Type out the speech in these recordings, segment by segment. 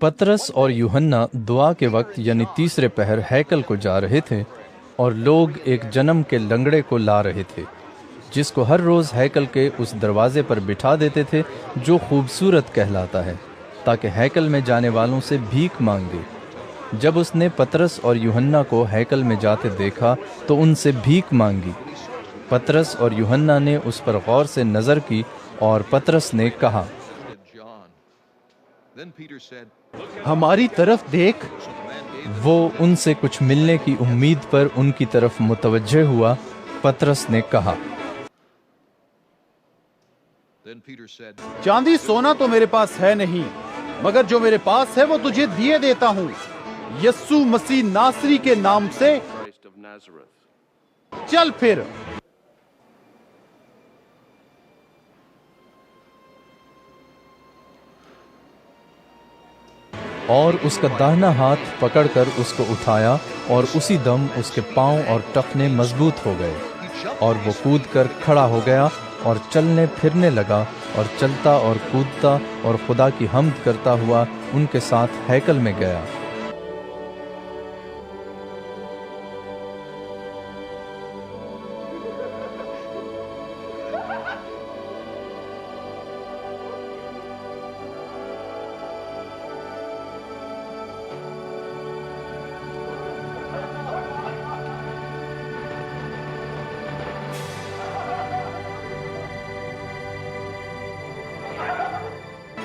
پطرس اور یوحنا دعا کے وقت یعنی تیسرے پہر ہیکل کو جا رہے تھے اور لوگ ایک جنم کے لنگڑے کو لا رہے تھے جس کو ہر روز ہیکل کے اس دروازے پر بٹھا دیتے تھے جو خوبصورت کہلاتا ہے تاکہ ہیکل میں جانے والوں سے بھیک مانگے۔ جب اس نے پطرس اور یوحنا کو ہیکل میں جاتے دیکھا تو ان سے بھیک مانگی۔ پطرس اور یوحنا نے اس پر غور سے نظر کی اور پطرس نے کہا، ہماری طرف دیکھ۔ وہ ان سے کچھ ملنے کی امید پر ان کی طرف متوجہ ہوا۔ پطرس نے کہا، چاندی سونا تو میرے پاس ہے نہیں، مگر جو میرے پاس ہے وہ تجھے دیے دیتا ہوں۔ یسوع مسیح ناصری کے نام سے چل پھر۔ اور اس کا داہنا ہاتھ پکڑ کر اس کو اٹھایا اور اسی دم اس کے پاؤں اور ٹخنے مضبوط ہو گئے اور وہ کود کر کھڑا ہو گیا اور چلنے پھرنے لگا اور چلتا اور کودتا اور خدا کی حمد کرتا ہوا ان کے ساتھ ہیکل میں گیا۔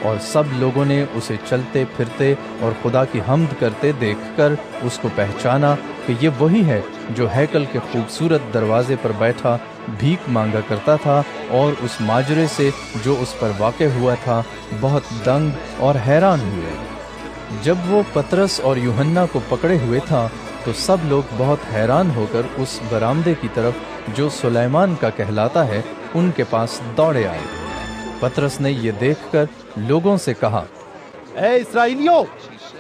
اور سب لوگوں نے اسے چلتے پھرتے اور خدا کی حمد کرتے دیکھ کر اس کو پہچانا کہ یہ وہی ہے جو ہیکل کے خوبصورت دروازے پر بیٹھا بھیک مانگا کرتا تھا، اور اس ماجرے سے جو اس پر واقع ہوا تھا بہت دنگ اور حیران ہوئے۔ جب وہ پطرس اور یوحنا کو پکڑے ہوئے تھا تو سب لوگ بہت حیران ہو کر اس برآمدے کی طرف جو سلیمان کا کہلاتا ہے ان کے پاس دوڑے آئے۔ پطرس نے یہ دیکھ کر لوگوں سے کہا، اے اسرائیلیوں،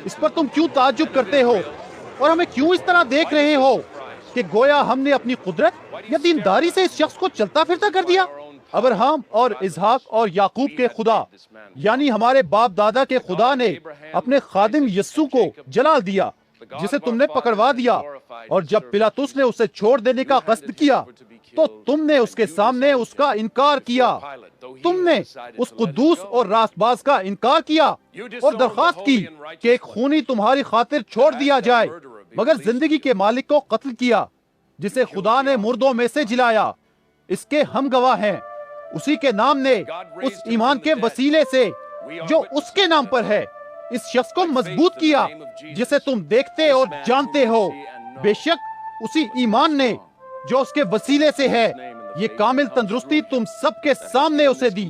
اس پر تم کیوں تعجب کرتے ہو اور ہمیں کیوں اس طرح دیکھ رہے ہو کہ گویا ہم نے اپنی قدرت یا دینداری سے اس شخص کو چلتا پھرتا کر دیا؟ ابراہیم اور اسحاق اور یعقوب کے خدا یعنی ہمارے باپ دادا کے خدا نے اپنے خادم یسوع کو جلال دیا جسے تم نے پکڑوا دیا، اور جب پلاطس نے اسے چھوڑ دینے کا قصد کیا تو تم نے اس کے سامنے اس کا انکار کیا۔ تم نے اس قدوس اور راست باز کا انکار کیا اور درخواست کی کہ ایک خونی تمہاری خاطر چھوڑ دیا جائے، مگر زندگی کے مالک کو قتل کیا جسے خدا نے مردوں میں سے جلایا۔ اس کے ہم گواہ ہیں، اسی کے نام نے اس ایمان کے وسیلے سے جو اس کے نام پر ہے اس شخص کو مضبوط کیا جسے تم دیکھتے اور جانتے ہو۔ بے شک اسی ایمان نے جو اس کے وسیلے سے ہے یہ کامل تندرستی تم سب کے سامنے اسے دی۔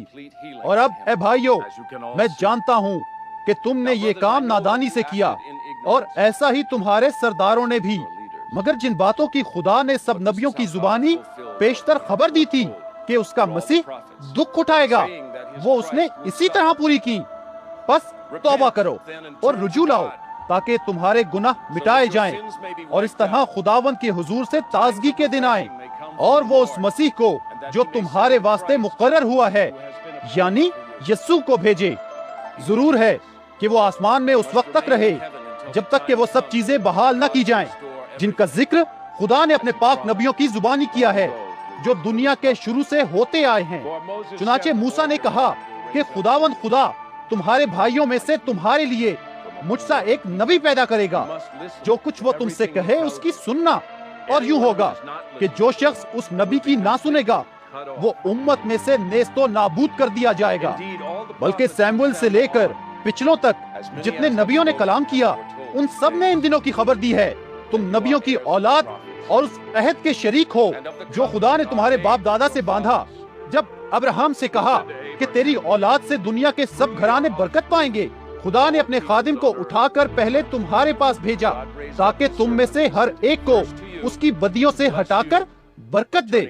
اور اب اے بھائیو، میں جانتا ہوں کہ تم نے یہ کام نادانی سے کیا، اور ایسا ہی تمہارے سرداروں نے بھی، مگر جن باتوں کی خدا نے سب نبیوں کی زبانی پیشتر خبر دی تھی کہ اس کا مسیح دکھ اٹھائے گا، وہ اس نے اسی طرح پوری کی۔ پس توبہ کرو اور رجوع لاؤ تاکہ تمہارے گناہ مٹائے جائیں، اور اس طرح خداوند کے حضور سے تازگی کے دن آئیں، اور وہ اس مسیح کو جو تمہارے واسطے مقرر ہوا ہے یعنی یسوع کو بھیجے۔ ضرور ہے کہ وہ آسمان میں اس وقت تک رہے جب تک کہ وہ سب چیزیں بحال نہ کی جائیں جن کا ذکر خدا نے اپنے پاک نبیوں کی زبانی کیا ہے جو دنیا کے شروع سے ہوتے آئے ہیں۔ چنانچہ موسیٰ نے کہا کہ خداوند خدا تمہارے بھائیوں میں سے تمہارے لیے مجھ سا ایک نبی پیدا کرے گا، جو کچھ وہ تم سے کہے اس کی سننا، اور یوں ہوگا کہ جو شخص اس نبی کی نہ سنے گا وہ امت میں سے نیست و نابود کر دیا جائے گا۔ بلکہ سیموئل سے لے کر پچھلوں تک جتنے نبیوں نے کلام کیا ان سب نے ان دنوں کی خبر دی ہے۔ تم نبیوں کی اولاد اور اس عہد کے شریک ہو جو خدا نے تمہارے باپ دادا سے باندھا جب ابراہیم سے کہا کہ تیری اولاد سے دنیا کے سب گھرانے برکت پائیں گے۔ خدا نے اپنے خادم کو اٹھا کر پہلے تمہارے پاس بھیجا تاکہ تم میں سے ہر ایک کو اس کی بدیوں سے ہٹا کر برکت دے۔